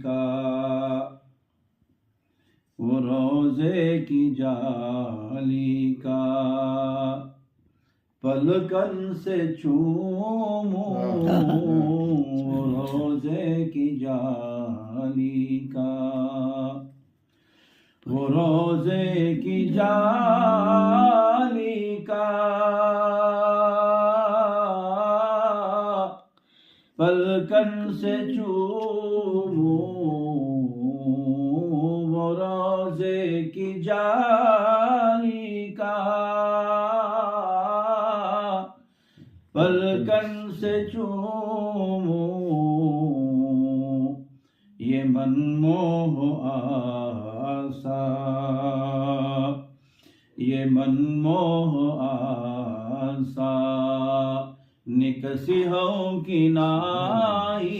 का वो रोजे की जाली का पलकन से चूमूं रोजे की जाली का वो रोजे की जाली का पलकन से चूमूं वो रोजे की जाली का पलकन से चूमूं ये मनमोह आसा ये मनमोह आसा निकसी हो कि नाई